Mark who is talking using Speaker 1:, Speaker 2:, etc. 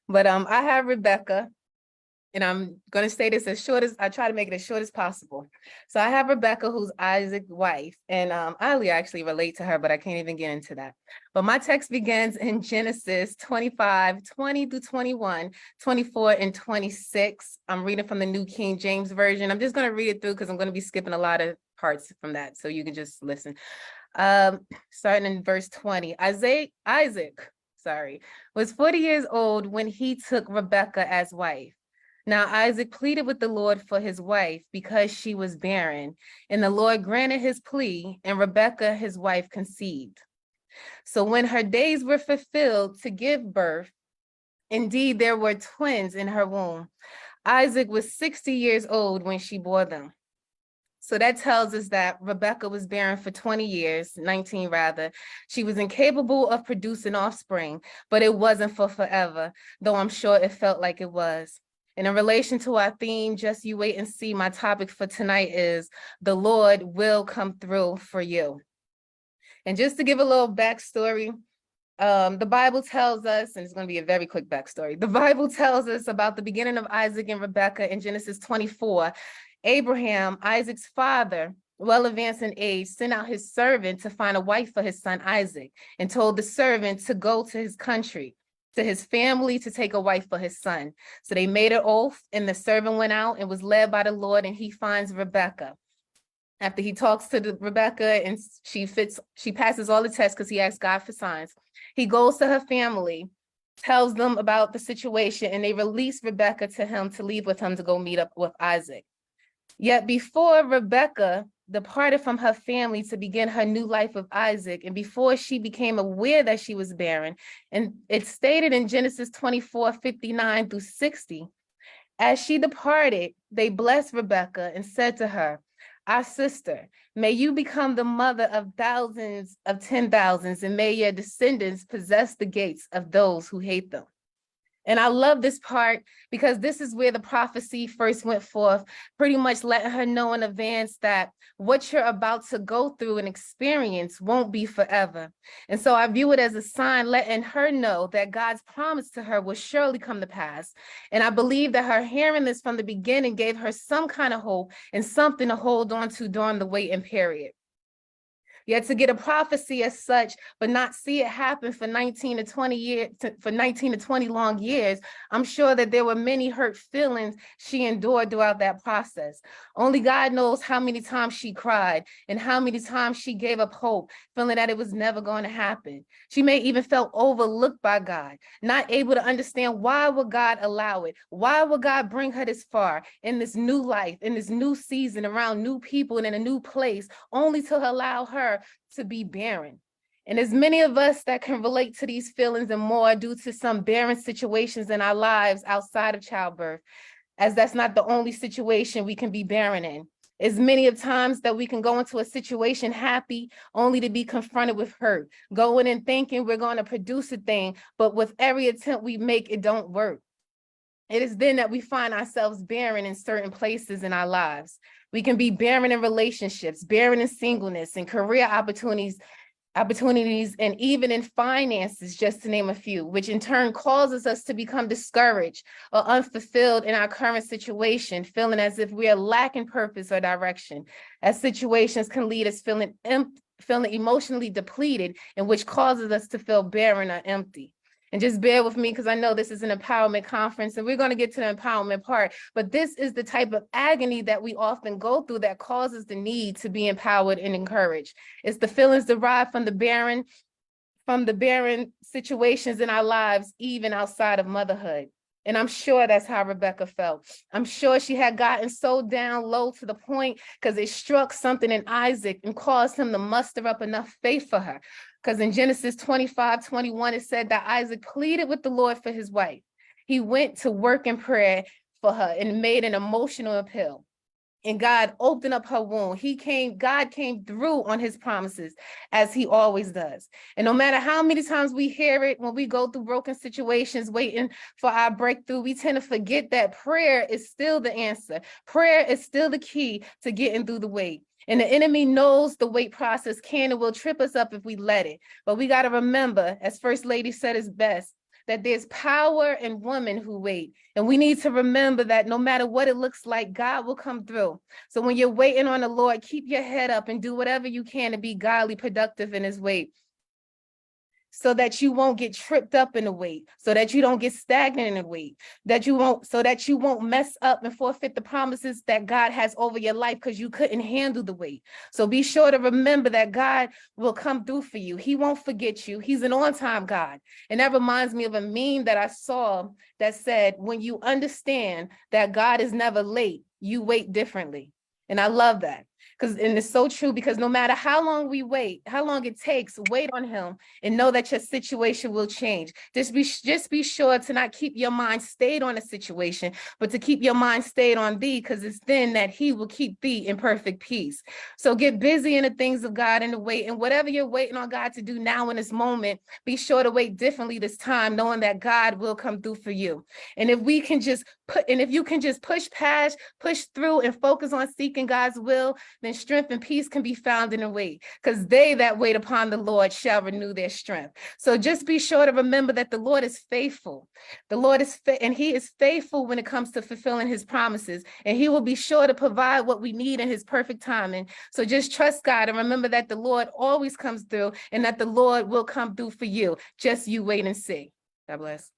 Speaker 1: But I have Rebekah, and I'm going to say this as short as I try to make it as short as possible. So I have Rebekah, who's Isaac's wife, and I actually relate to her, but I can't even get into that. But my text begins in Genesis 25, 20 through 21, 24, and 26. I'm reading from the New King James Version. I'm just going to read it through because I'm going to be skipping a lot of parts from that, so you can just listen. Starting in verse 20, Isaac was 40 years old when he took Rebekah as wife. Now Isaac pleaded with the Lord for his wife because she was barren, and the Lord granted his plea, and Rebekah, his wife, conceived. So when her days were fulfilled to give birth, indeed there were twins in her womb. Isaac was 60 years old when she bore them. So that tells us that Rebekah was barren for 20 years, 19 rather. She was incapable of producing offspring, but it wasn't for forever, though I'm sure it felt like it was. And in relation to our theme, just you wait and see, my topic for tonight is the Lord will come through for you. And just to give a little backstory, the Bible tells us, and it's going to be a very quick backstory. The Bible tells us about the beginning of Isaac and Rebekah in Genesis 24. Abraham, Isaac's father, well advanced in age, sent out his servant to find a wife for his son Isaac, and told the servant to go to his country, to his family, to take a wife for his son. So they made an oath, and the servant went out and was led by the Lord, and he finds Rebekah. After he talks to Rebekah and she passes all the tests because he asked God for signs. He goes to her family, tells them about the situation, and they release Rebekah to him to leave with him to go meet up with Isaac. Yet before Rebekah departed from her family to begin her new life with Isaac, and before she became aware that she was barren, and it's stated in Genesis 24, 59 through 60, as she departed, they blessed Rebekah and said to her, "Our sister, may you become the mother of thousands of 10,000s, and may your descendants possess the gates of those who hate them." And I love this part because this is where the prophecy first went forth, pretty much letting her know in advance that what you're about to go through and experience won't be forever. And so I view it as a sign letting her know that God's promise to her will surely come to pass. And I believe that her hearing this from the beginning gave her some kind of hope and something to hold on to during the waiting period. Yet to get a prophecy as such, but not see it happen for 19 to 20 long years, I'm sure that there were many hurt feelings she endured throughout that process. Only God knows how many times she cried and how many times she gave up hope, feeling that it was never going to happen. She may even felt overlooked by God, not able to understand why would God allow it? Why would God bring her this far in this new life, in this new season, around new people and in a new place, only to allow her to be barren? And as many of us that can relate to these feelings and more due to some barren situations in our lives outside of childbirth, as that's not the only situation we can be barren in. As many of times that we can go into a situation happy only to be confronted with hurt, going and thinking we're going to produce a thing, but with every attempt we make, it don't work. It is then that we find ourselves barren in certain places in our lives. We can be barren in relationships, barren in singleness and career opportunities, and even in finances, just to name a few, which in turn causes us to become discouraged or unfulfilled in our current situation, feeling as if we are lacking purpose or direction, as situations can lead us feeling emotionally depleted, and which causes us to feel barren or empty. And just bear with me because I know this is an empowerment conference and we're going to get to the empowerment part, but this is the type of agony that we often go through that causes the need to be empowered and encouraged. It's the feelings derived from the barren situations in our lives, even outside of motherhood. And I'm sure that's how Rebekah felt. I'm sure she had gotten so down low to the point because it struck something in Isaac and caused him to muster up enough faith for her. Because in Genesis 25:21, it said that Isaac pleaded with the Lord for his wife. He went to work in prayer for her and made an emotional appeal. And God opened up her womb. God came through on his promises, as he always does. And no matter how many times we hear it, when we go through broken situations, waiting for our breakthrough, we tend to forget that prayer is still the answer. Prayer is still the key to getting through the wait. And the enemy knows the wait process can and will trip us up if we let it. But we got to remember, as First Lady said is best, that there's power in women who wait. And we need to remember that no matter what it looks like, God will come through. So when you're waiting on the Lord, keep your head up and do whatever you can to be godly productive in his wait, so that you won't get tripped up in the wait, so that you don't get stagnant in the wait, so that you won't mess up and forfeit the promises that God has over your life because you couldn't handle the wait. So be sure to remember that God will come through for you. He won't forget you. He's an on-time God. And that reminds me of a meme that I saw that said, when you understand that God is never late, you wait differently. And I love that. And it's so true, because no matter how long we wait, how long it takes, wait on him and know that your situation will change. Just be sure to not keep your mind stayed on a situation, but to keep your mind stayed on thee, because it's then that he will keep thee in perfect peace. So get busy in the things of God and the wait, and whatever you're waiting on God to do now in this moment, be sure to wait differently this time, knowing that God will come through for you. And if you can just push through and focus on seeking God's will, then strength and peace can be found in the wait, because they that wait upon the Lord shall renew their strength. So just be sure to remember that the Lord is faithful. The Lord is and he is faithful when it comes to fulfilling his promises, and he will be sure to provide what we need in his perfect timing. So just trust God and remember that the Lord always comes through, and that the Lord will come through for you. Just you wait and see. God bless.